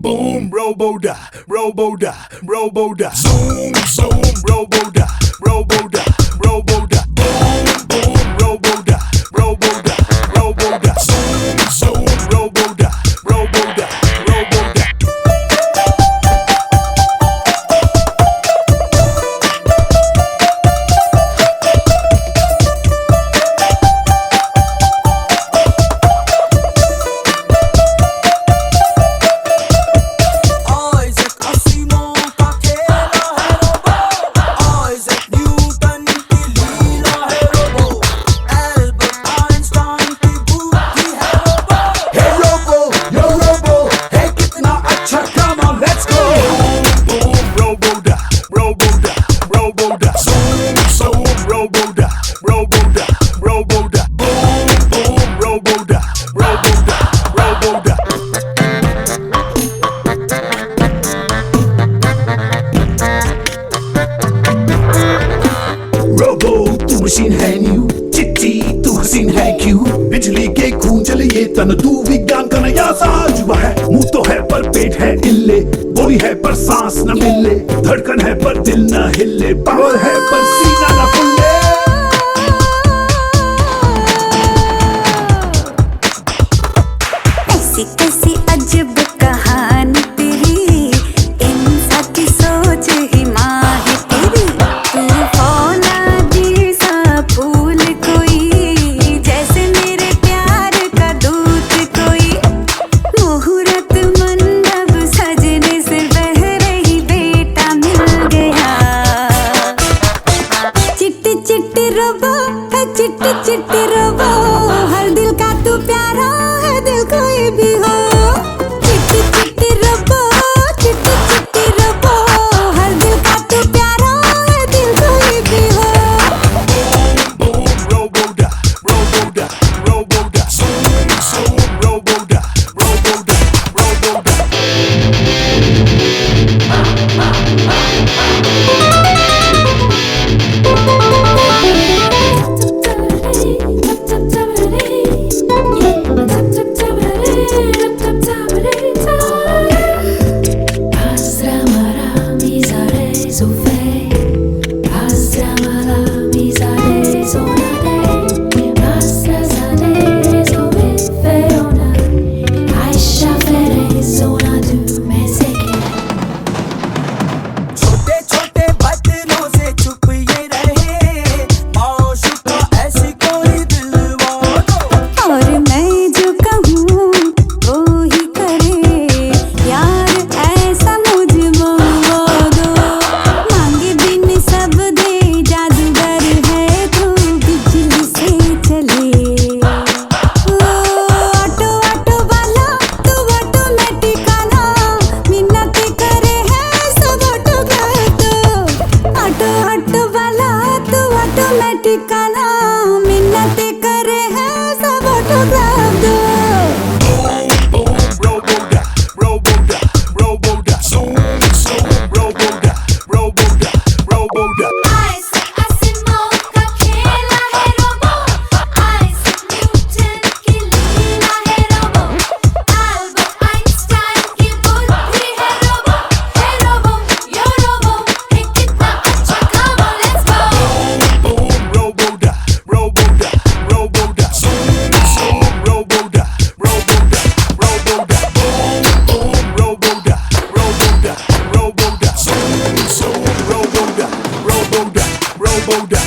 Boom, boom, robo-da, robo-da, robo-da. Zoom, zoom, robo-da, robo-da, robo-da. Boom, boom, robo-da, robo-da, robo-da. Zoom, zoom, robo-da, robo-da, robo-da. Machine है new चिट्टी तू हसीन है क्यों बिजली के खून चले ये तन तू विज्ञान का नया साजुबा है मुंह तो है पर पेट है इल्ले बोली है पर सांस न मिले धड़कन है पर दिल न हिले पावर है पर सीना न फुले ऐसी कैसी अजब कहानी तेरी इंसान की सोच ही माँ है तेरी तू फौलादी सा फूल कोई जैसे मेरे प्यार का दूत कोई मुहूर्त मंडप सजने से पहले ही बेटा मिल गया चिट्टी चिट्टी रोबो है चिट्टी चिट्टी रोबो हर दिल का तू प्यारा है दिल कोई भी हो चिट्टी चिट्टी रोबो चिट्टी चिट्टी रोबो हर दिल का तू प्यारा है दिल कोई भी हो Boom, robo-da, robo-da, robo-da. Zoom, zoom, robo-da, robo-da, robo-da. छोटे छोटे बदलों से छुप ये रहे माशूका ऐसी कोई दिलवानो और मैं जो कहूँ वो ही करे यार ऐसा मुझको वो दो मांगे बिन सब दे जादूगर है तू बिजली से चले ऑटो ऑटो वाला तू ऑटोमेटिक आना मिन्नत करे है सब ऑटोग्राफ दो ऑटो ऑटो वाला तू ऑटोमेटिक आना मिन्नत करे है सब ऑटोग्राफ दो Boom, boom, robo-da, robo-da, robo-da. Zoom, zoom, robo-da, robo-da, robo-da. Isaac Asimov का खेला है रोबो आइज़ैक न्यूटन की लीला है रोबो अल्बर्ट आइंस्टाइन की बुद्धि है रोबो यो रोबो है कितना अच्छा काम let's go Boom, robo-da, robo-da, robo-da. Zoom, zoom, robo-da, robo-da, robo-da. Boom, boom, robo-da, robo-da, robo-da. Zoom, zoom, robo-da, robo-da, robo-da.